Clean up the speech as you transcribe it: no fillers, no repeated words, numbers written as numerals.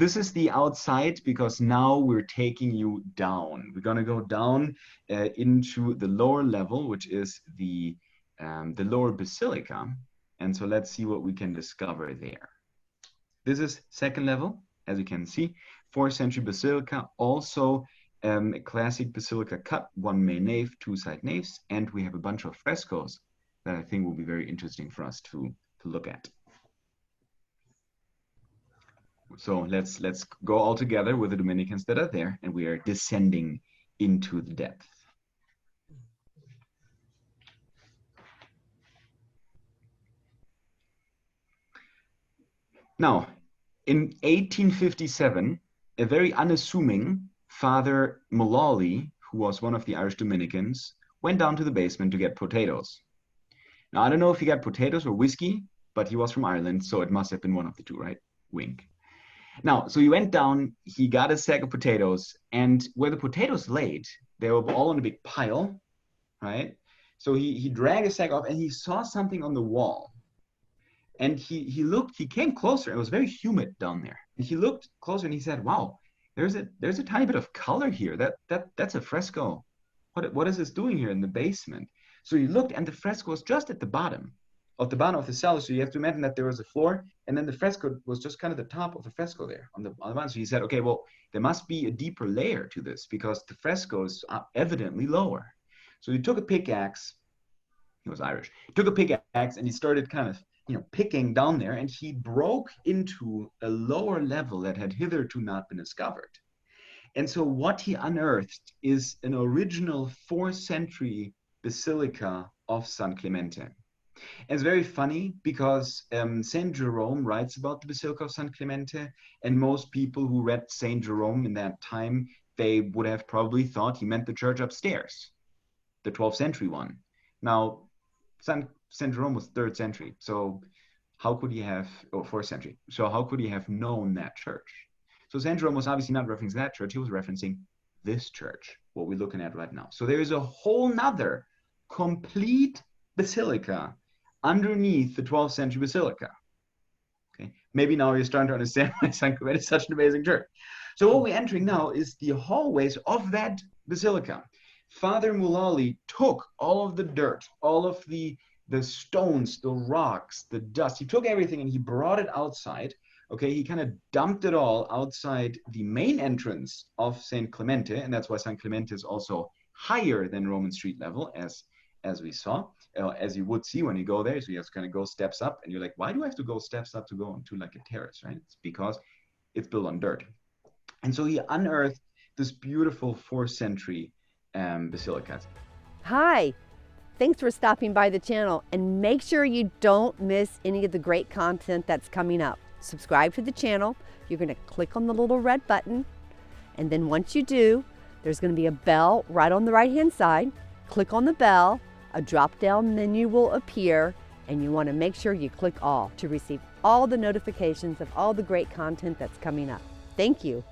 this is the outside, because now we're taking you down. We're going to go down into the lower level, which is the lower basilica. And so let's see what we can discover there. This is second level, as you can see, 4th century basilica, also a classic basilica cut, 1 main nave, 2 side naves, and we have a bunch of frescoes that I think will be very interesting for us to look at. So let's go all together with the Dominicans that are there, and we are descending into the depth. Now, in 1857, a very unassuming Father Mullally, who was one of the Irish Dominicans, went down to the basement to get potatoes. Now, I don't know if he got potatoes or whiskey, but he was from Ireland, so it must have been one of the two, right? Wink. Now, so he went down, he got a sack of potatoes, and where the potatoes laid, they were all in a big pile, right? So he dragged a sack off, and he saw something on the wall. And he looked, he came closer. It was very humid down there. And he looked closer and he said, wow, there's a tiny bit of color here. That's a fresco. What is this doing here in the basement? So he looked, and the fresco was just at the bottom of the cellar. So you have to imagine that there was a floor, and then the fresco was just kind of the top of the fresco there on the bottom. So he said, okay, well, there must be a deeper layer to this, because the frescoes are evidently lower. So he took a pickaxe. He was Irish. He took a pickaxe and he started kind of picking down there, and he broke into a lower level that had hitherto not been discovered. And so what he unearthed is an original 4th century basilica of San Clemente. And it's very funny because Saint Jerome writes about the Basilica of San Clemente, and most people who read Saint Jerome in that time, they would have probably thought he meant the church upstairs, the 12th century one. Now, Saint Jerome was 3rd century, so how could he have, or 4th century, so how could he have known that church? So Saint Jerome was obviously not referencing that church, he was referencing this church, what we're looking at right now. So there is a whole nother complete basilica underneath the 12th century basilica. Okay, maybe now you're starting to understand why San Clemente is such an amazing church. So what we're entering now is the hallways of that basilica. Father Mullally took all of the dirt, all of the stones, the rocks, the dust. He took everything and he brought it outside. Okay, he kind of dumped it all outside the main entrance of San Clemente, and that's why San Clemente is also higher than Roman street level, as we saw, as you would see when you go there. So you have to kind of go steps up, and you're like, why do I have to go steps up to go into like a terrace, right? It's because it's built on dirt. And so he unearthed this beautiful 4th century basilica. Hi, thanks for stopping by the channel, and make sure you don't miss any of the great content that's coming up. Subscribe to the channel. You're going to click on the little red button, and then once you do, there's going to be a bell right on the right hand side. Click on the bell, a drop down menu will appear, and you want to make sure you click all to receive all the notifications of all the great content that's coming up. Thank you.